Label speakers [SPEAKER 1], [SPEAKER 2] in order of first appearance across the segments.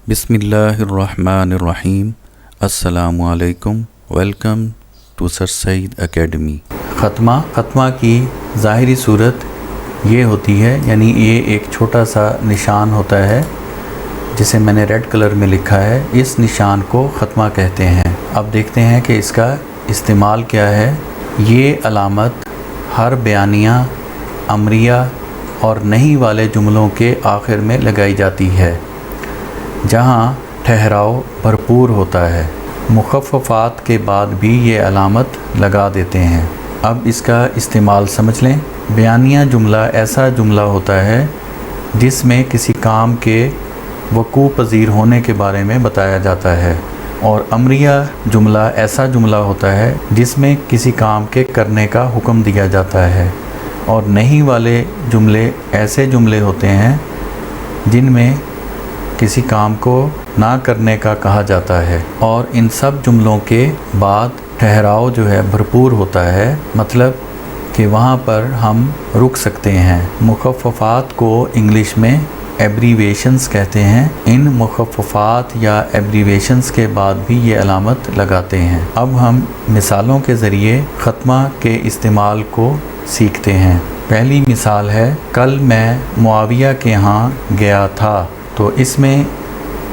[SPEAKER 1] बिस्मिल्लाहिर्रहमानिर्रहीम। अस्सलामु अलैकुम। Welcome to sir Saeed academy. ख़त्मा की ज़ाहिरी सूरत ये होती है, यानी ये एक छोटा सा निशान होता है जिसे मैंने रेड कलर में लिखा है। इस निशान को ख़त्मा कहते हैं। अब देखते हैं कि इसका इस्तेमाल क्या है। ये अलामत हर बयानिया, अमरिया और नहीं वाले जुमलों के आखिर में लगाई जाती है जहाँ ठहराव भरपूर होता है। मुख़फ़्फ़फ़ात के बाद भी ये अलामत लगा देते हैं। अब इसका इस्तेमाल समझ लें। बयानिया जुमला ऐसा जुमला होता है जिसमें किसी काम के वक़ूअ पज़ीर होने के बारे में बताया जाता है, और अमरिया जुमला ऐसा जुमला होता है जिसमें किसी काम के करने का हुक्म दिया जाता है, और नहीं वाले जुमले ऐसे जुमले होते हैं जिनमें किसी काम को ना करने का कहा जाता है। और इन सब जुमलों के बाद ठहराव जो है भरपूर होता है, मतलब कि वहाँ पर हम रुक सकते हैं। मुख़फ़्फ़फ़ात को इंग्लिश में एब्रीवेशंस कहते हैं। इन मुख़फ़्फ़फ़ात या एब्रीवेशंस के बाद भी ये अलामत लगाते हैं। अब हम मिसालों के ज़रिए ख़त्मा के इस्तेमाल को सीखते हैं। पहली मिसाल है, कल मैं मुआविया के यहाँ गया था। तो इसमें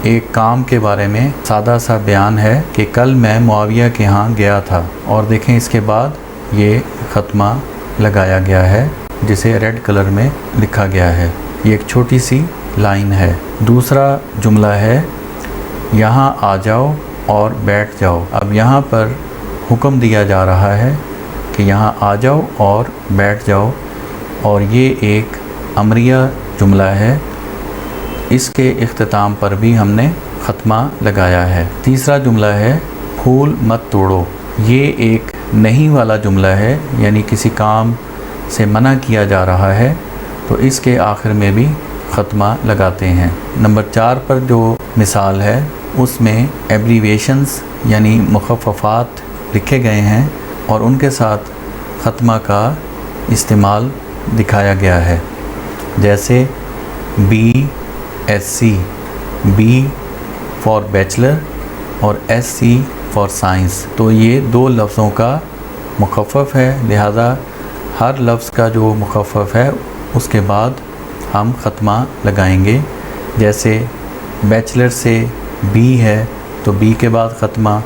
[SPEAKER 1] एक काम के बारे में सादा सा बयान है कि कल मैं मुआविया के यहाँ गया था, और देखें इसके बाद ये ख़त्मा लगाया गया है जिसे रेड कलर में लिखा गया है। ये एक छोटी सी लाइन है। दूसरा जुमला है, यहाँ आ जाओ और बैठ जाओ। अब यहाँ पर हुक्म दिया जा रहा है कि यहाँ आ जाओ और बैठ जाओ, और ये एक अमरिया जुमला है। इसके इख्तिताम पर भी हमने ख़त्मा लगाया है। तीसरा जुमला है, फूल मत तोड़ो। ये एक नहीं वाला जुमला है, यानी किसी काम से मना किया जा रहा है, तो इसके आखिर में भी ख़त्मा लगाते हैं। नंबर 4 पर जो मिसाल है उसमें एब्रीवेशंस यानी मुख़फ़्फ़फ़ात लिखे गए हैं और उनके साथ ख़त्मा का इस्तेमाल दिखाया गया है। जैसे BSc, B फॉर बैचलर और SC फॉर साइंस। तो ये दो लफ्ज़ों का मुख़फ़्फ़फ़ है, लिहाजा हर लफ्ज़ का जो मुख़फ़्फ़फ़ है उसके बाद हम ख़त्मा लगाएंगे। जैसे बैचलर से B है तो B के बाद ख़त्मा,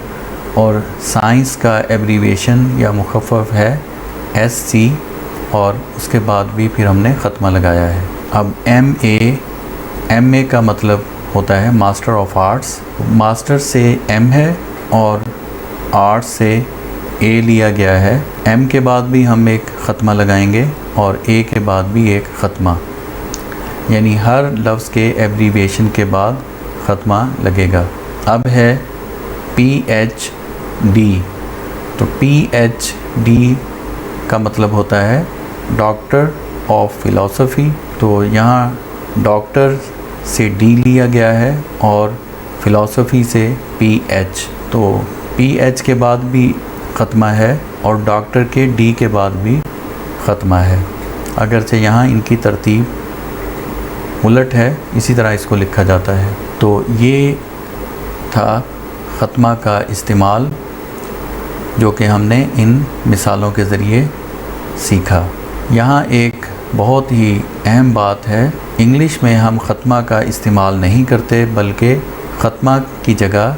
[SPEAKER 1] और साइंस का एब्रीवेशन या मुख़फ़्फ़फ़ है SC, और उसके बाद भी फिर हमने ख़त्मा लगाया है। अब MA का मतलब होता है मास्टर ऑफ आर्ट्स। मास्टर से M है और आर्ट्स से A लिया गया है। M के बाद भी हम एक ख़त्मा लगाएंगे और A के बाद भी एक ख़त्मा, यानी हर लफ्ज़ के एब्रीवेशन के बाद ख़त्मा लगेगा। अब है PhD। तो PhD का मतलब होता है डॉक्टर ऑफ फ़िलासफ़ी। तो यहाँ डॉक्टर से D लिया गया है और फ़िलासफ़ी से PH। तो PH के बाद भी ख़त्मा है और डॉक्टर के D के बाद भी ख़त्मा है, अगरचे यहाँ इनकी तरतीब उलट है, इसी तरह इसको लिखा जाता है। तो ये था ख़त्मा का इस्तेमाल जो कि हमने इन मिसालों के ज़रिए सीखा। यहाँ एक बहुत ही अहम बात है, इंग्लिश में हम ख़त्मा का इस्तेमाल नहीं करते, बल्कि ख़त्मा की जगह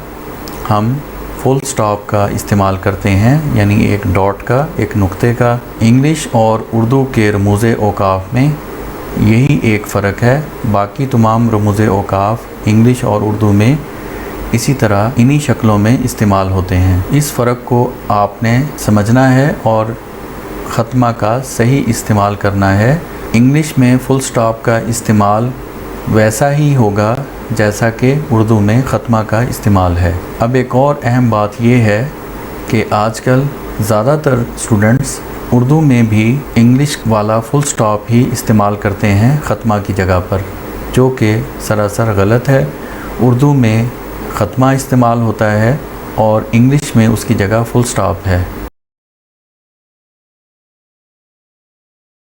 [SPEAKER 1] हम फुल स्टॉप का इस्तेमाल करते हैं, यानी एक डॉट का, एक नुक्ते का। इंग्लिश और उर्दू के रमूज़े औक़ाफ़ में यही एक फ़र्क है, बाकी तमाम रमूज़े औक़ाफ़ इंग्लिश और उर्दू में इसी तरह इन्हीं शक्लों में इस्तेमाल होते हैं। इस फ़र्क को आपने समझना है और ख़त्मा का सही इस्तेमाल करना है। इंग्लिश में फुल स्टॉप का इस्तेमाल वैसा ही होगा जैसा कि उर्दू में ख़त्मा का इस्तेमाल है। अब एक और अहम बात यह है कि आजकल ज़्यादातर स्टूडेंट्स उर्दू में भी इंग्लिश वाला फुल स्टॉप ही इस्तेमाल करते हैं ख़त्मा की जगह पर, जो कि सरासर गलत है। उर्दू में ख़त्मा इस्तेमाल होता है और इंग्लिश में उसकी जगह फुल स्टॉप है।